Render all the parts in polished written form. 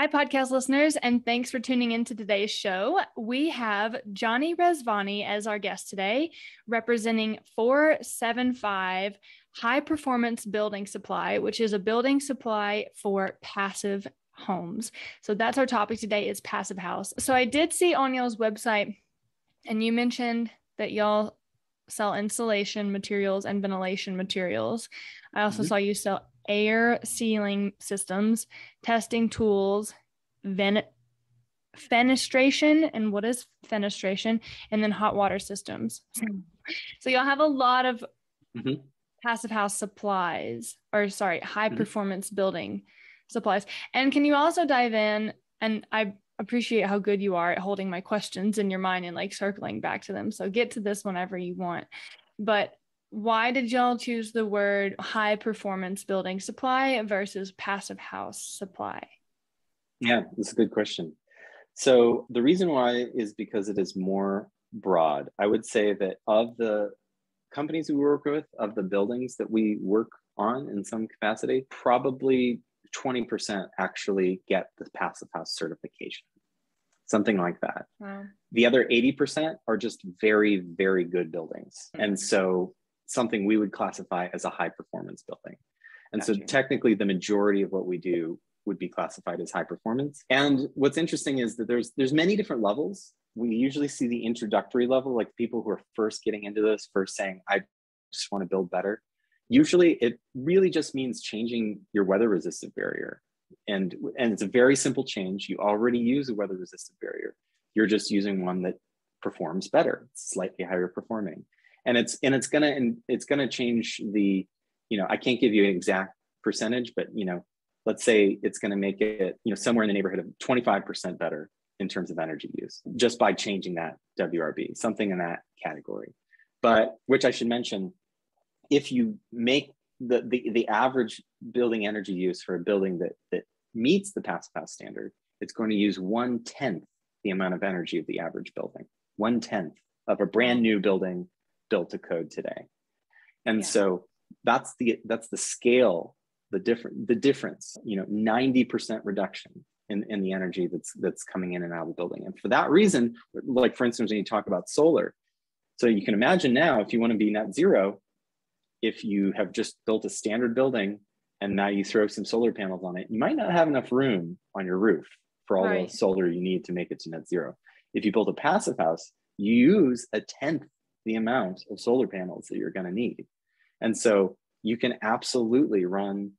Hi, podcast listeners, and thanks for tuning into today's show. We have Johnny Rezvani as our guest today, representing 475 High Performance Building Supply, which is a building supply for passive homes. So that's our topic today, is PassivHaus. So I did see on y'all's website, and you mentioned that y'all sell insulation materials and ventilation materials. I also saw you sell air sealing systems, testing tools, fenestration, and what is fenestration, and then hot water systems. So y'all have a lot of PassivHaus supplies, or sorry, high performance building supplies. And can you also dive in, and I appreciate how good you are at holding my questions in your mind and like circling back to them. So get to this whenever you want. But why did y'all choose the word high performance building supply versus PassivHaus supply? Yeah, that's a good question. So the reason why is because it is more broad. I would say that of the companies we work with, of the buildings that we work on in some capacity, probably 20% actually get the PassivHaus certification, something like that. Wow. The other 80% are just very, very good buildings. And so something we would classify as a high performance building. And so technically the majority of what we do would be classified as high performance. And what's interesting is that there's many different levels. We usually see the introductory level, like people who are first getting into this, first saying, I just want to build better. Usually it really just means changing your weather resistant barrier. And it's a very simple change. You already use a weather resistant barrier. You're just using one that performs better, slightly higher performing. And it's gonna change the, I can't give you an exact percentage, but let's say it's going to make it, somewhere in the neighborhood of 25% better in terms of energy use, just by changing that WRB, something in that category. But which I should mention, if you make the average building energy use for a building that meets the PassivHaus standard, it's going to use 1/10 the amount of energy of the average building, 1/10 of a brand new building built to code today. And so that's the scale. The difference, 90% reduction in the energy that's coming in and out of the building. And for that reason, like for instance, when you talk about solar, so you can imagine now, if you want to be net zero, if you have just built a standard building and now you throw some solar panels on it, you might not have enough room on your roof for all the solar you need to make it to net zero. If you build a PassivHaus, you use 1/10 the amount of solar panels that you're going to need. And so you can absolutely run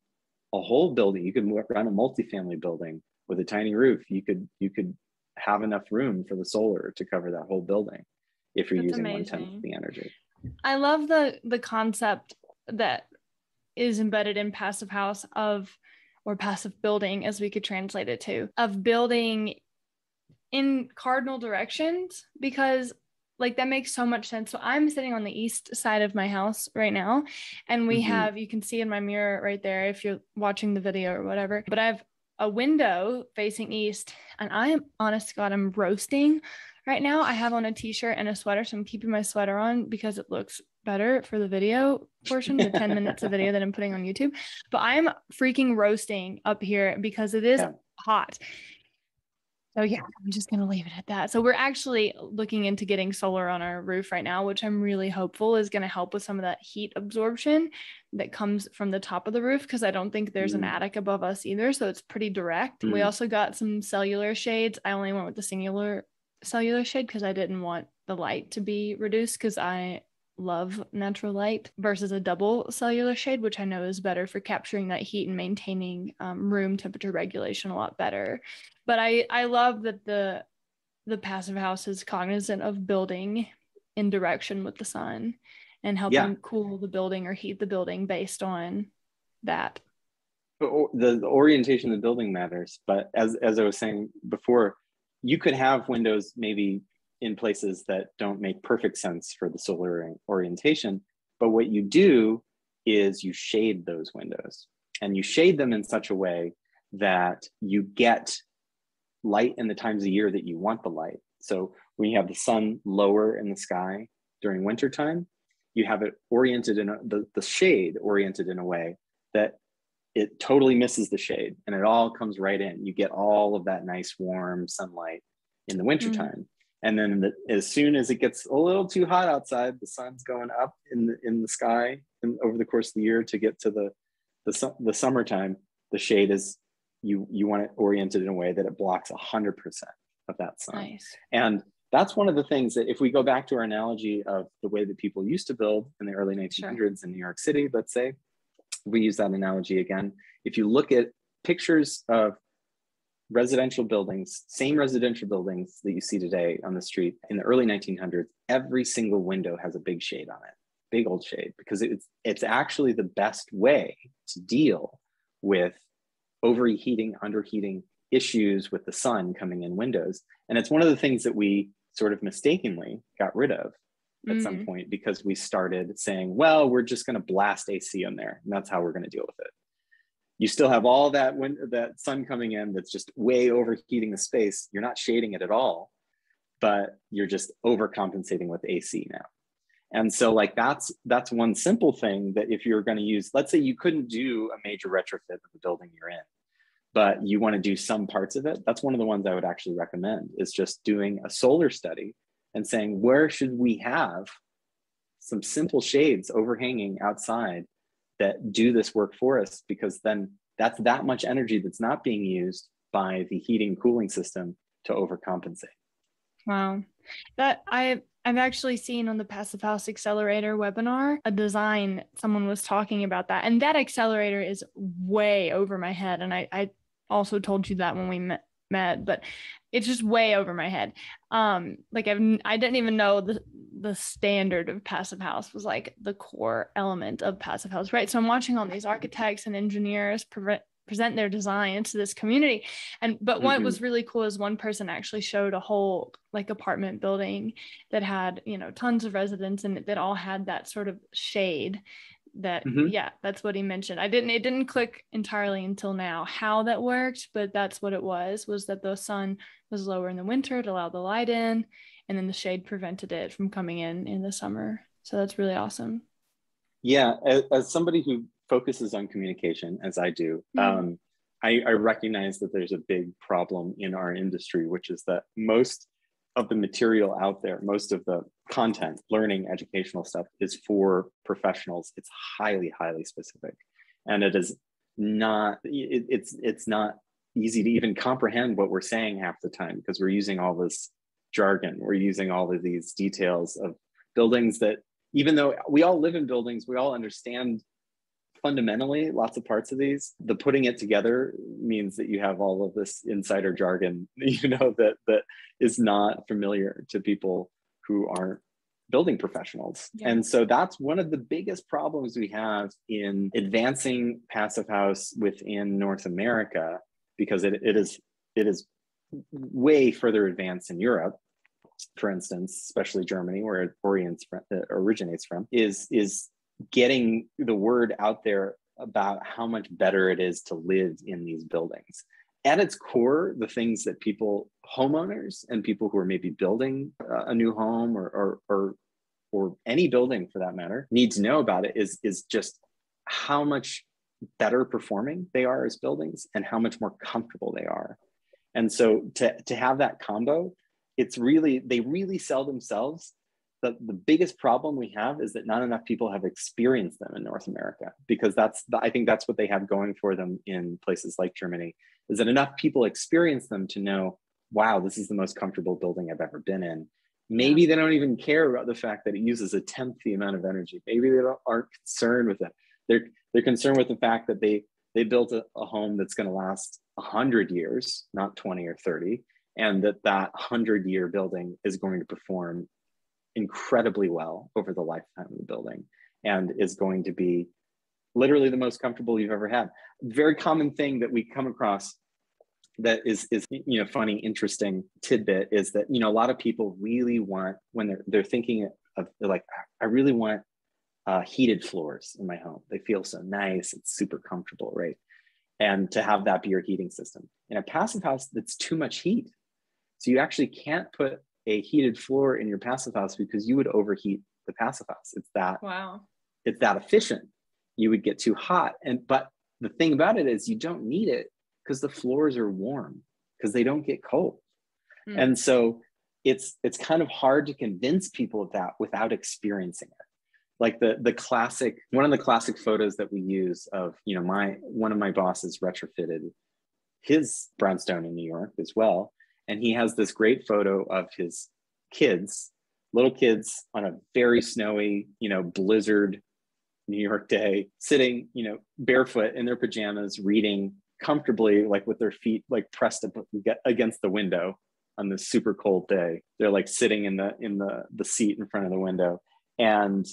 a whole building. You could run a multifamily building with a tiny roof. You could have enough room for the solar to cover that whole building if you're using 1/10 of the energy. I love the concept that is embedded in PassivHaus or passive building, as we could translate it to, of building in cardinal directions, because like that makes so much sense. So I'm sitting on the east side of my house right now, and we have, you can see in my mirror right there if you're watching the video or whatever, but I have a window facing east, and I am, honest to God, I'm roasting right now. I have on a t-shirt and a sweater, so I'm keeping my sweater on because it looks better for the video portion, the 10 minutes of video that I'm putting on YouTube. But I'm freaking roasting up here because it is hot. So yeah, I'm just going to leave it at that. So we're actually looking into getting solar on our roof right now, which I'm really hopeful is going to help with some of that heat absorption that comes from the top of the roof, because I don't think there's an attic above us either. So it's pretty direct. We also got some cellular shades. I only went with the singular cellular shade because I didn't want the light to be reduced, because I love natural light, versus a double cellular shade, which I know is better for capturing that heat and maintaining room temperature regulation a lot better. But I love that the PassivHaus is cognizant of building in direction with the sun and helping cool the building or heat the building based on that. The orientation of the building matters, but as I was saying before, you could have windows maybe in places that don't make perfect sense for the solar orientation, but what you do is you shade those windows, and you shade them in such a way that you get light in the times of year that you want the light. So when you have the sun lower in the sky during wintertime, you have it oriented in the shade oriented in a way that it totally misses the shade and it all comes right in. You get all of that nice warm sunlight in the wintertime. And then as soon as it gets a little too hot outside, the sun's going up in the sky over the course of the year to get to the summertime. The shade is, you want it oriented in a way that it blocks 100% of that sun. Nice. And that's one of the things that, if we go back to our analogy of the way that people used to build in the early 1900s in New York City, let's say, we use that analogy again. If you look at pictures of residential buildings, same residential buildings that you see today on the street in the early 1900s, every single window has a big shade on it, big old shade, because it's actually the best way to deal with overheating, underheating issues with the sun coming in windows. And it's one of the things that we sort of mistakenly got rid of at some point, because we started saying, well, we're just going to blast AC in there, and that's how we're going to deal with it. You still have all that sun coming in that's just way overheating the space. You're not shading it at all, but you're just overcompensating with AC now. And so like that's one simple thing that if you're going to use, let's say you couldn't do a major retrofit of the building you're in, but you want to do some parts of it, that's one of the ones I would actually recommend, is just doing a solar study and saying, where should we have some simple shades overhanging outside that do this work for us? Because then that's that much energy that's not being used by the heating cooling system to overcompensate. Wow. That I've actually seen on the PassivHaus Accelerator webinar, a design, someone was talking about that. And that accelerator is way over my head. And I also told you that when we met, but it's just way over my head. Like I didn't even know the standard of PassivHaus was like the core element of PassivHaus, right? So I'm watching all these architects and engineers present their designs to this community. But what was really cool is one person actually showed a whole like apartment building that had, tons of residents and that all had that sort of shade that, that's what he mentioned. It didn't click entirely until now how that worked, but that's what it was that the sun was lower in the winter to allow the light in, and then the shade prevented it from coming in the summer. So that's really awesome. Yeah, as somebody who focuses on communication, as I do, I recognize that there's a big problem in our industry, which is that most of the material out there, most of the content, learning, educational stuff is for professionals. It's highly, highly specific. And it is not, it's not easy to even comprehend what we're saying half the time, because we're using all this jargon. We're using all of these details of buildings that, even though we all live in buildings, we all understand fundamentally lots of parts of these. The putting it together means that you have all of this insider jargon, that is not familiar to people who aren't building professionals. Yeah. And so that's one of the biggest problems we have in advancing PassivHaus within North America, because it is way further advanced in Europe, for instance, especially Germany, where it originates from, is getting the word out there about how much better it is to live in these buildings. At its core, the things that homeowners and people who are maybe building a new home or any building for that matter, need to know about it is just how much better performing they are as buildings and how much more comfortable they are. And so to have that combo, they really sell themselves. The biggest problem we have is that not enough people have experienced them in North America, because I think that's what they have going for them in places like Germany, is that enough people experience them to know, wow, this is the most comfortable building I've ever been in. Maybe they don't even care about the fact that it uses 1/10 the amount of energy. Maybe they aren't concerned with it. They're concerned with the fact that they built a home that's going to last 100 years, not 20 or 30, and that 100-year building is going to perform incredibly well over the lifetime of the building, and is going to be literally the most comfortable you've ever had. Very common thing that we come across that is funny, interesting tidbit is that, a lot of people really want, when they're thinking of, they're like, I really want heated floors in my home. They feel so nice. It's super comfortable, right? And to have that be your heating system. In a PassivHaus, that's too much heat. So you actually can't put a heated floor in your PassivHaus, because you would overheat the PassivHaus. It's that efficient. You would get too hot. But the thing about it is you don't need it because the floors are warm, because they don't get cold. And so it's kind of hard to convince people of that without experiencing it. Like the classic, one of the classic photos that we use of, you know, one of my bosses retrofitted his brownstone in New York as well. And he has this great photo of his kids, little kids on a very snowy, you know, blizzard New York day, sitting, you know, barefoot in their pajamas, reading comfortably, like with their feet like pressed up against the window on this super cold day. They're like sitting in the seat in front of the window. And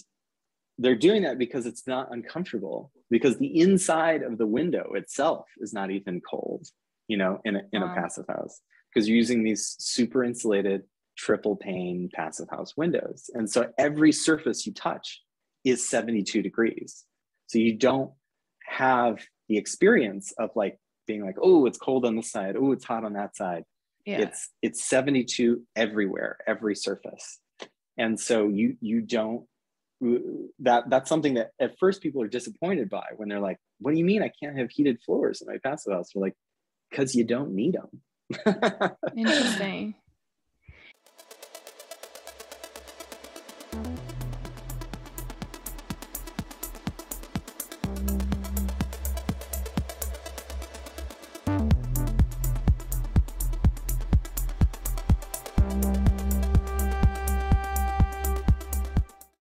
they're doing that because it's not uncomfortable, because the inside of the window itself is not even cold, you know, in a passive house, because you're using these super insulated triple pane passive house windows. And so every surface you touch is 72 degrees. So you don't have the experience of like being like, oh, it's cold on this side, oh, it's hot on that side. Yeah. It's 72 everywhere, every surface. And so you don't, that's something that at first people are disappointed by when they're like, what do you mean I can't have heated floors in my passive house? We're like, because you don't need them. Interesting.